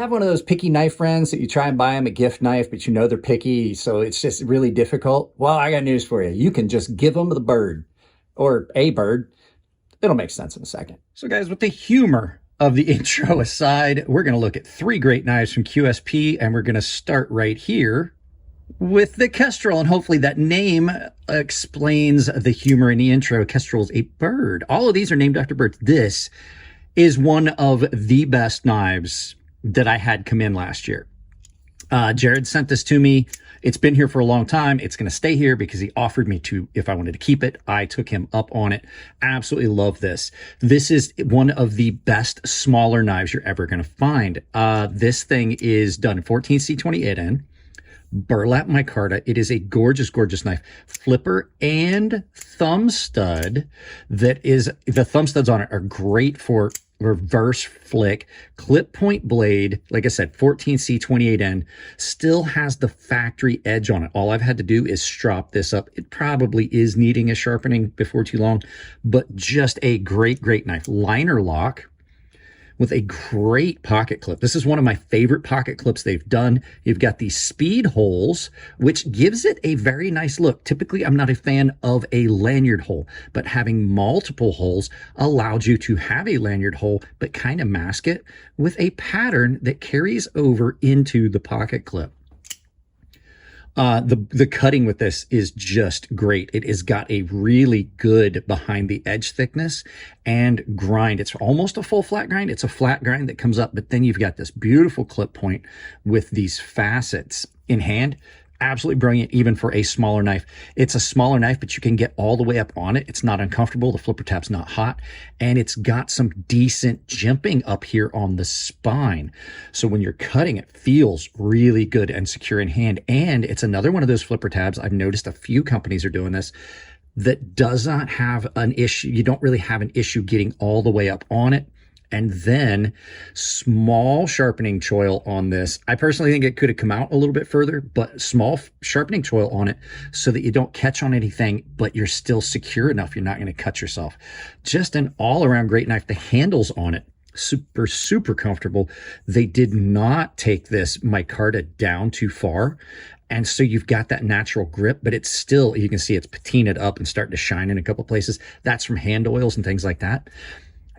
have one of those picky knife friends that you try and buy them a gift knife, but you know they're picky, so it's just really difficult? Well, I got news for you. You can just give them the bird, or a bird. It'll make sense in a second. So guys, with the humor of the intro aside, we're going to look at 3 great knives from QSP, and we're going to start right here with the Kestrel, and hopefully that name explains the humor in the intro. Kestrel's a bird. All of these are named after birds. This is one of the best knives that I had come in last year. Jared sent this to me. It's been here for a long time. It's going to stay here because he offered me to, if I wanted to keep it. I took him up on it. Absolutely love this. This is one of the best smaller knives you're ever going to find. This thing is done in 14C28N. Burlap micarta. It is a gorgeous, gorgeous knife. Flipper and thumb stud. That is, the thumb studs on it are great for reverse flick. Clip point blade, like I said, 14C28N, still has the factory edge on it. All I've had to do is strop this up. It probably is needing a sharpening before too long, but just a great, great knife. Liner lock with a great pocket clip. This is one of my favorite pocket clips they've done. You've got these speed holes, which gives it a very nice look. Typically, I'm not a fan of a lanyard hole, but having multiple holes allowed you to have a lanyard hole, but kind of mask it with a pattern that carries over into the pocket clip. The cutting with this is just great. It has got a really good behind the edge thickness and grind. It's almost a full flat grind. It's a flat grind that comes up, but then you've got this beautiful clip point with these facets in hand. Absolutely brilliant, even for a smaller knife. It's a smaller knife, but you can get all the way up on it. It's not uncomfortable. The flipper tab's not hot, and it's got some decent jimping up here on the spine. So when you're cutting, it feels really good and secure in hand. And it's another one of those flipper tabs. I've noticed a few companies are doing this that does not have an issue. You don't really have an issue getting all the way up on it. And then small sharpening choil on this. I personally think it could have come out a little bit further, but small sharpening choil on it so that you don't catch on anything, but you're still secure enough. You're not going to cut yourself. Just an all around great knife. The handles on it, super, super comfortable. They did not take this micarta down too far. And so you've got that natural grip, but it's still, you can see it's patinaed up and starting to shine in a couple places. That's from hand oils and things like that.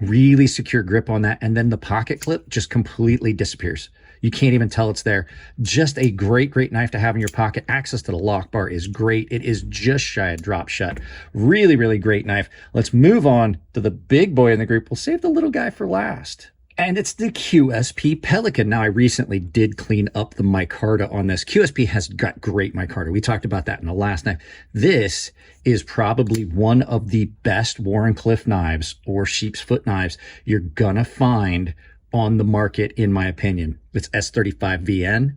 Really secure grip on that. And then the pocket clip just completely disappears. You can't even tell it's there. Just a great, great knife to have in your pocket. Access to the lock bar is great. It is just shy of drop shut. Really, really great knife. Let's move on to the big boy in the group. We'll save the little guy for last. And it's the QSP Pelican. Now, I recently did clean up the micarta on this. QSP has got great micarta. We talked about that in the last knife. This is probably one of the best Wharncliffe knives or sheep's foot knives you're gonna find on the market, in my opinion. It's S35VN.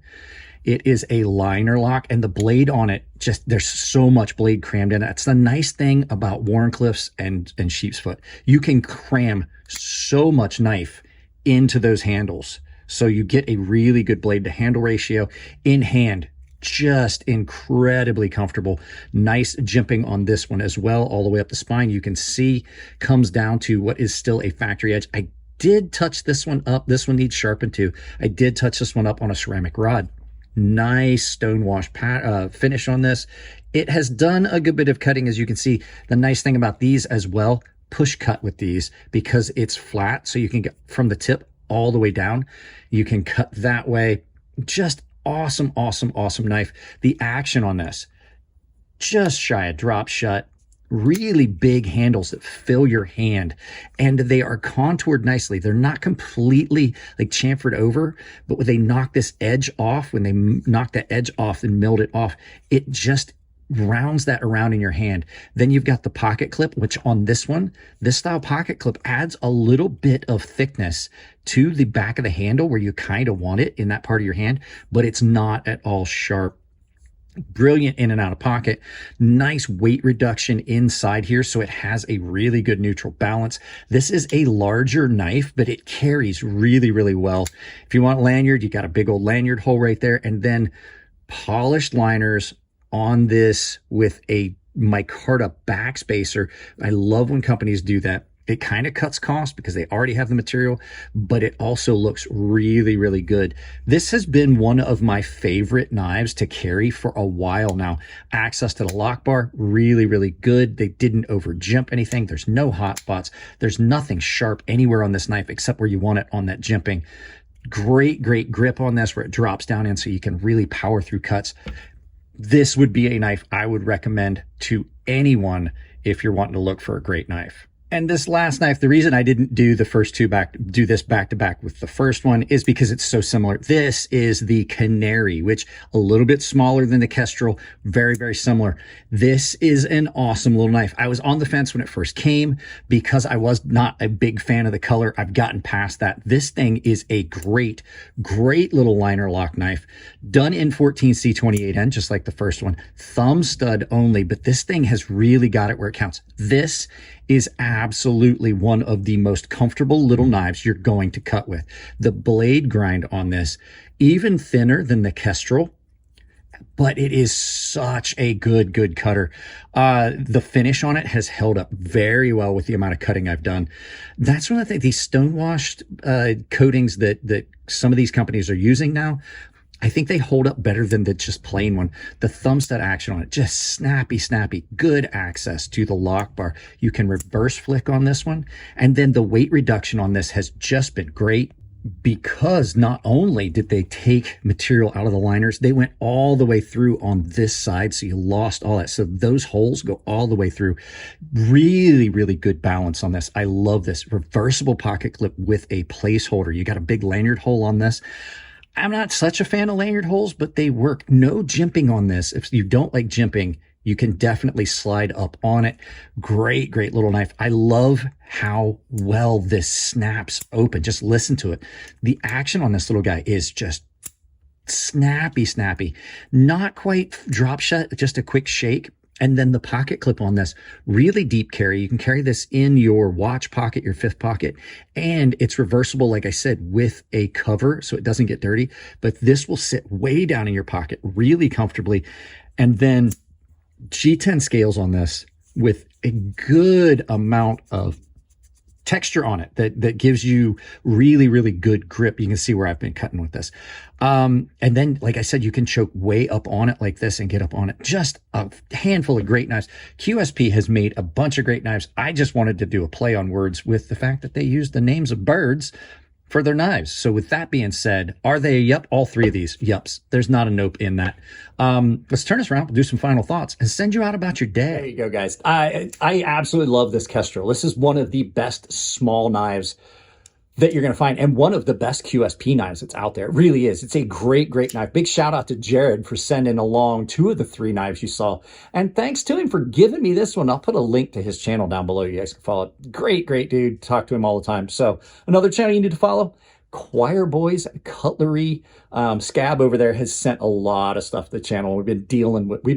It is a liner lock, and the blade on it, just, there's so much blade crammed in it. That's the nice thing about Wharncliffes and sheep's foot. You can cram so much knife into those handles. So you get a really good blade to handle ratio in hand. Just incredibly comfortable. Nice jimping on this one as well, all the way up the spine. You can see comes down to what is still a factory edge. I did touch this one up. This one needs sharpened too. I did touch this one up on a ceramic rod. Nice stonewash finish on this. It has done a good bit of cutting, as you can see. The nice thing about these as well, push cut with these, because it's flat, so you can get from the tip all the way down. You can cut that way. Just awesome, awesome, awesome knife. The action on this, just shy of drop shut. Really big handles that fill your hand, and they are contoured nicely. They're not completely like chamfered over, but when they knock this edge off, when they knock that edge off and milled it off, it just rounds that around in your hand. Then you've got the pocket clip, which on this one, this style pocket clip adds a little bit of thickness to the back of the handle where you kind of want it in that part of your hand, but it's not at all sharp. Brilliant in and out of pocket. Nice weight reduction inside here, so it has a really good neutral balance. This is a larger knife, but it carries really, really well. If you want lanyard, you got a big old lanyard hole right there, and then polished liners on this with a micarta backspacer. I love when companies do that. It kind of cuts costs because they already have the material, but it also looks really, really good. This has been one of my favorite knives to carry for a while now. Access to the lock bar, really, really good. They didn't over jimp anything. There's no hot spots. There's nothing sharp anywhere on this knife except where you want it on that jimping. Great, great grip on this where it drops down in so you can really power through cuts. This would be a knife I would recommend to anyone if you're wanting to look for a great knife. And this last knife, the reason I didn't do the first two do this back to back with the first one is because it's so similar. This is the Canary, which a little bit smaller than the Kestrel, very, very similar. This is an awesome little knife. I was on the fence when it first came because I was not a big fan of the color. I've gotten past that. This thing is a great, great little liner lock knife done in 14C28N, just like the first one. Thumb stud only, but this thing has really got it where it counts. This is absolutely one of the most comfortable little knives you're going to cut with. The blade grind on this, even thinner than the Kestrel, but it is such a good cutter. The finish on it has held up very well with the amount of cutting I've done. That's one of the things, these stonewashed coatings that some of these companies are using now, I think they hold up better than the just plain one. The thumb stud action on it, just snappy, good access to the lock bar. You can reverse flick on this one. And then the weight reduction on this has just been great because not only did they take material out of the liners, they went all the way through on this side. So you lost all that. So those holes go all the way through. Really, really good balance on this. I love this. Reversible pocket clip with a placeholder. You got a big lanyard hole on this. I'm not such a fan of lanyard holes, but they work. No jimping on this. If you don't like jimping, you can definitely slide up on it. Great little knife. I love how well this snaps open. Just listen to it. The action on this little guy is just snappy. Not quite drop shut, just a quick shake. And then the pocket clip on this, really deep carry. You can carry this in your watch pocket, your fifth pocket, and it's reversible, like I said, with a cover so it doesn't get dirty. But this will sit way down in your pocket really comfortably. And then G10 scales on this with a good amount of texture on it that gives you really good grip. You can see where I've been cutting with this. And then, like I said, you can choke way up on it like this and get up on it. Just a handful of great knives. QSP has made a bunch of great knives. I just wanted to do a play on words with the fact that they use the names of birds for their knives. So with that being said, are they? Yep, all three of these. Yups. There's not a nope in that. Let's turn this around, do some final thoughts, and send you out about your day. There you go, guys. I absolutely love this Kestrel. This is one of the best small knives that you're going to find, and one of the best QSP knives that's out there. It really is. It's a great knife. Big shout out to Jared for sending along 2 of the 3 knives you saw. And thanks to him for giving me this one. I'll put a link to his channel down below. You guys can follow it. Great dude. Talk to him all the time. So another channel you need to follow, Choir Boys Cutlery. Scab over there has sent a lot of stuff to the channel. We've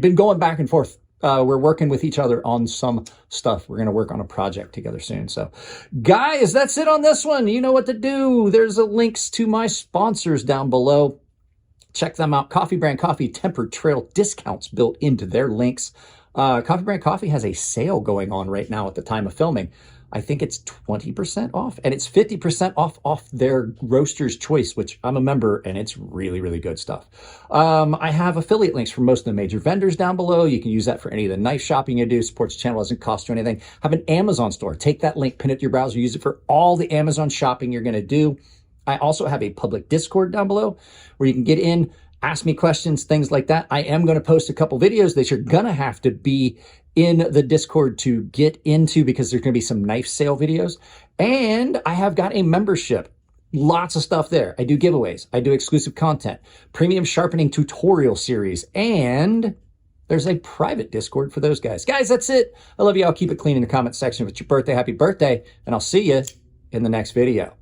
been going back and forth. We're working with each other on some stuff. We're going to work on a project together soon. So guys, that's it on this one. You know what to do. There's links to my sponsors down below. Check them out. Coffee Brand Coffee, Tempered Trail discounts built into their links. Coffee Brand Coffee has a sale going on right now at the time of filming. I think it's 20% off, and it's 50% off their Roaster's Choice, which I'm a member, and it's really good stuff. I have affiliate links for most of the major vendors down below. You can use that for any of the knife shopping you do. Supports the channel, doesn't cost you anything. I have an Amazon store. Take that link, pin it to your browser, use it for all the Amazon shopping you're going to do. I also have a public Discord down below where you can get in, ask me questions, things like that. I am going to post a couple videos that you're going to have to be in the Discord to get into because there's going to be some knife sale videos. And I have got a membership. Lots of stuff there. I do giveaways. I do exclusive content, premium sharpening tutorial series, and there's a private Discord for those guys. Guys, that's it. I love you all. Keep it clean in the comment section. If it's your birthday, happy birthday, and I'll see you in the next video.